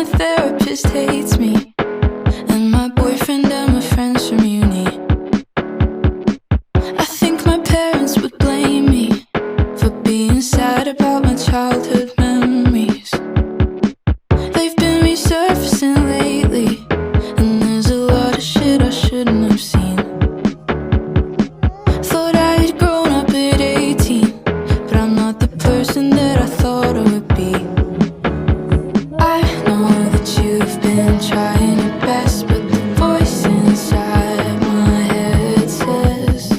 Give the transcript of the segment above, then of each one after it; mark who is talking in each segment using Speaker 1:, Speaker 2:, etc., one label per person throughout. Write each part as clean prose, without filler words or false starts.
Speaker 1: therapist hates me, and my boyfriend and my friends from uni. I think my parents would blame me for being sad about my childhood memories. They've been resurfacing lately, and there's a lot of shit I shouldn't have seen. Thought I had grown up at 18, but I'm not the person that I thought I would be. I know that you've been trying your best, but the voice inside my head says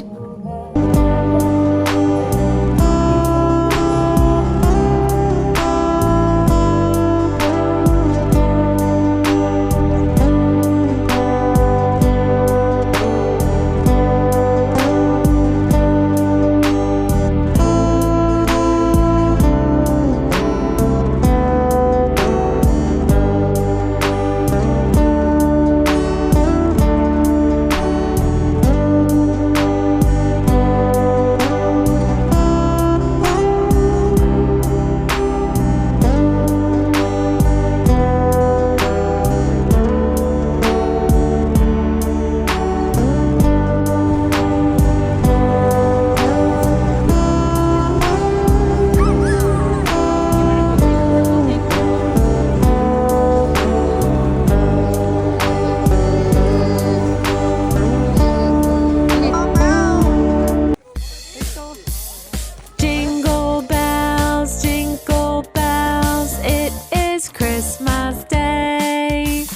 Speaker 2: Jingle bells, jingle bells, it is Christmas Day.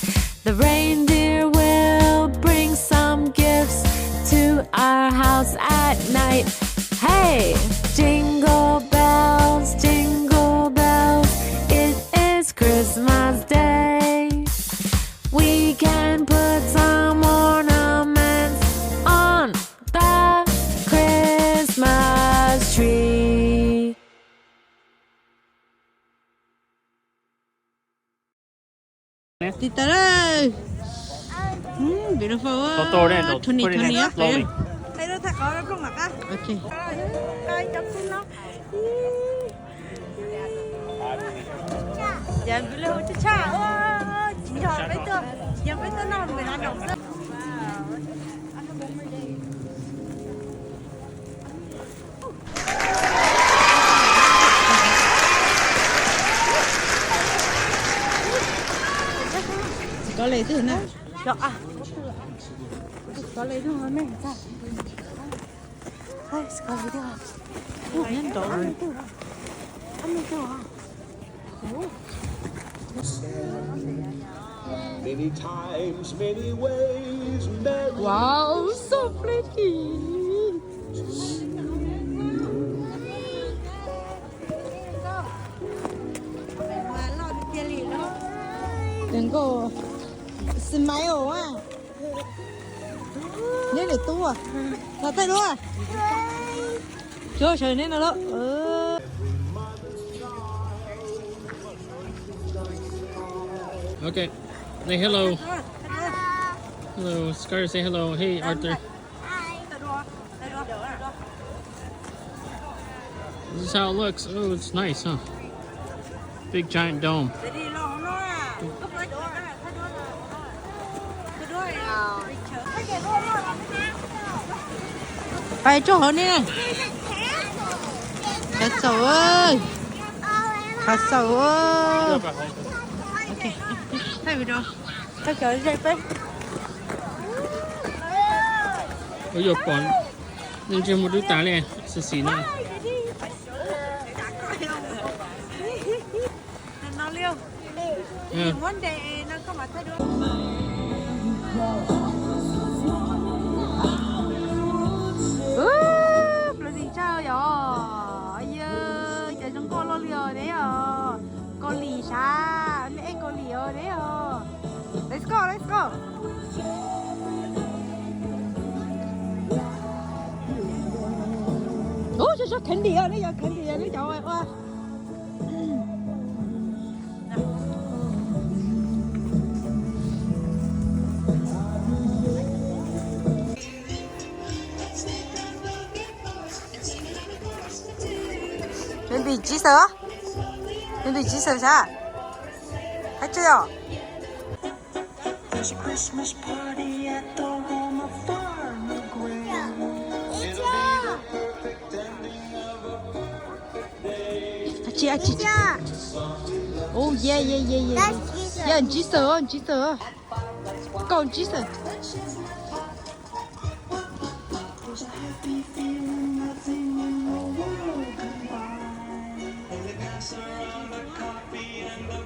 Speaker 2: The reindeer will bring some gifts to our house at night. Hey, jingle bells, it is Christmas Day. We can put some ornaments on the Christmas tree.
Speaker 3: Tita ơi. Beautiful. Tony up there.
Speaker 4: Thấy nó thật có trong mặt á.
Speaker 3: Okay.
Speaker 4: Coi chấm xuống nó. Dạ bị lâu chứ cha. Chị hỏi với tôi. Giờ với tôi non người ta nồng rất.
Speaker 3: Có lấy thử nào.
Speaker 4: Được à? Có lấy thôi mẹ sao? Thôi, có lấy được.
Speaker 3: Nhân tổ.
Speaker 4: Ăn được à?
Speaker 5: Many times, many ways, Mary.
Speaker 3: Wow, so pretty. Đừng có smile à. Nên để tu à. Là tay đó à. Trời nên là đó.
Speaker 6: Okay. Say hello. Hello. Scar, say hello. Hey, Arthur. This is how it looks. Oh, it's nice, huh? Big giant dome.
Speaker 3: Phải cho họ nè. Thật sầu ơi. Thật sầu ơi. Ok. Thay vì đâu. Thay kiểu dây bếp.
Speaker 6: Ôi dồi con. Nhưng chưa một đứa tá này. Sẽ xí nữa.
Speaker 4: Nó liêu.
Speaker 6: Yeah.
Speaker 4: Vấn đề nó có mà thay đổi. Là gì sao vậy? Ây ơi, trời chúng con lo liều đấy à. Con lì xa, mẹ con lì ở đấy à. Let's go, let's go.
Speaker 3: Ủa sao khẩn đi ở đấy giờ khẩn đi ở đấy cháu ơi.
Speaker 4: Chuẩn bị chỉ sợ. Chuẩn bị chỉ sợ sao?
Speaker 3: Thấy chưa?
Speaker 5: There's a Christmas party at the home of Farmer Gray.
Speaker 3: Chị. Oh yeah. Yeah, Jesus. Con Jesus.
Speaker 5: There's a happy feeling nothing in the world can buy. And they pass around a copy and a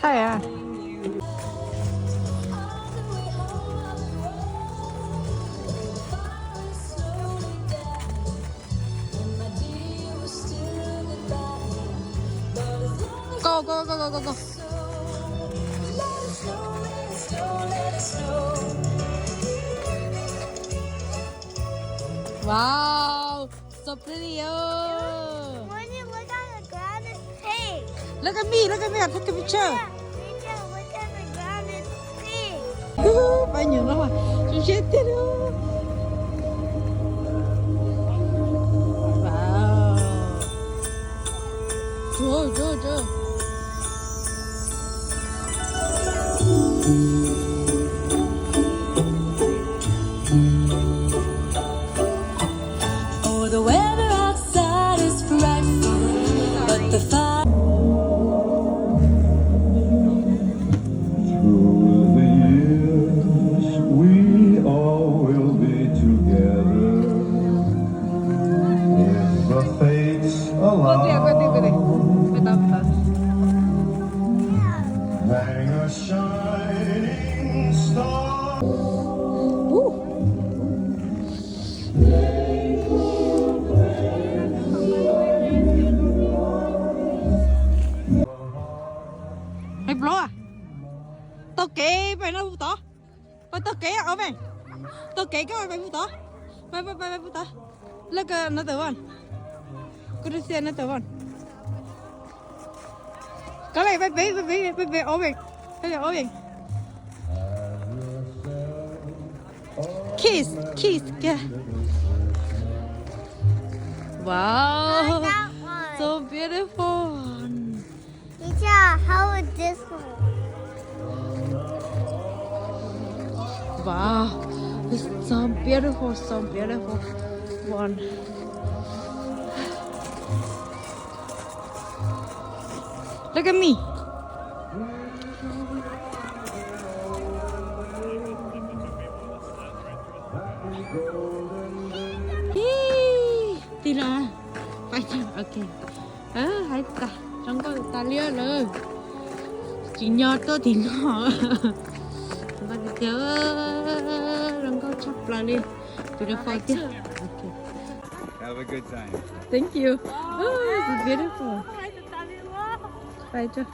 Speaker 3: Thay à? Go. Wow, so pretty.
Speaker 7: When you look on the ground, it's pink.
Speaker 3: Look at me. I took a picture.
Speaker 7: Teacher, look at the ground, it's pink.
Speaker 3: Bao nhiêu lắm à? Chị chết tiệt rồi. Wow. Trời.
Speaker 2: Oh, the weather outside is frightful, but the fire.
Speaker 5: Through the years, we all will be together. If the fates allow, hang a shining star.
Speaker 3: Mày bro à? Tao kể mày nó tỏ. Tao kể ở mày. Tao kể cái mày tỏ. Mày tỏ. Look another one. Could you see another one? Cái này mày ở mày. Cái này ở mày. Kiss. Yeah. Wow.
Speaker 7: That one.
Speaker 3: So beautiful.
Speaker 7: Teacher, how is this one?
Speaker 3: Wow, it's so beautiful one. Look at me. Đi ra. Phải chưa? Ok. Hãy ta. Trong có ta lia rồi. Chị nhớ tôi thì nó. Chúng ta đi chơi. Đừng có chắp lại đi. Tụi nó phải chứ. Okay.
Speaker 8: Have a good time.
Speaker 3: Thank you. Oh, it's beautiful. Phải chưa?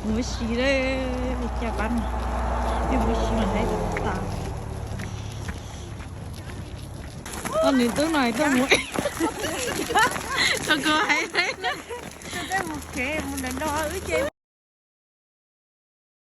Speaker 3: Mua xí đấy, bị chả bắn. Đi mua xí mà thấy được ta. Con đến tối này tôi mua. Tôi có hay thấy. Tôi một kệ, một lần đó ở trên.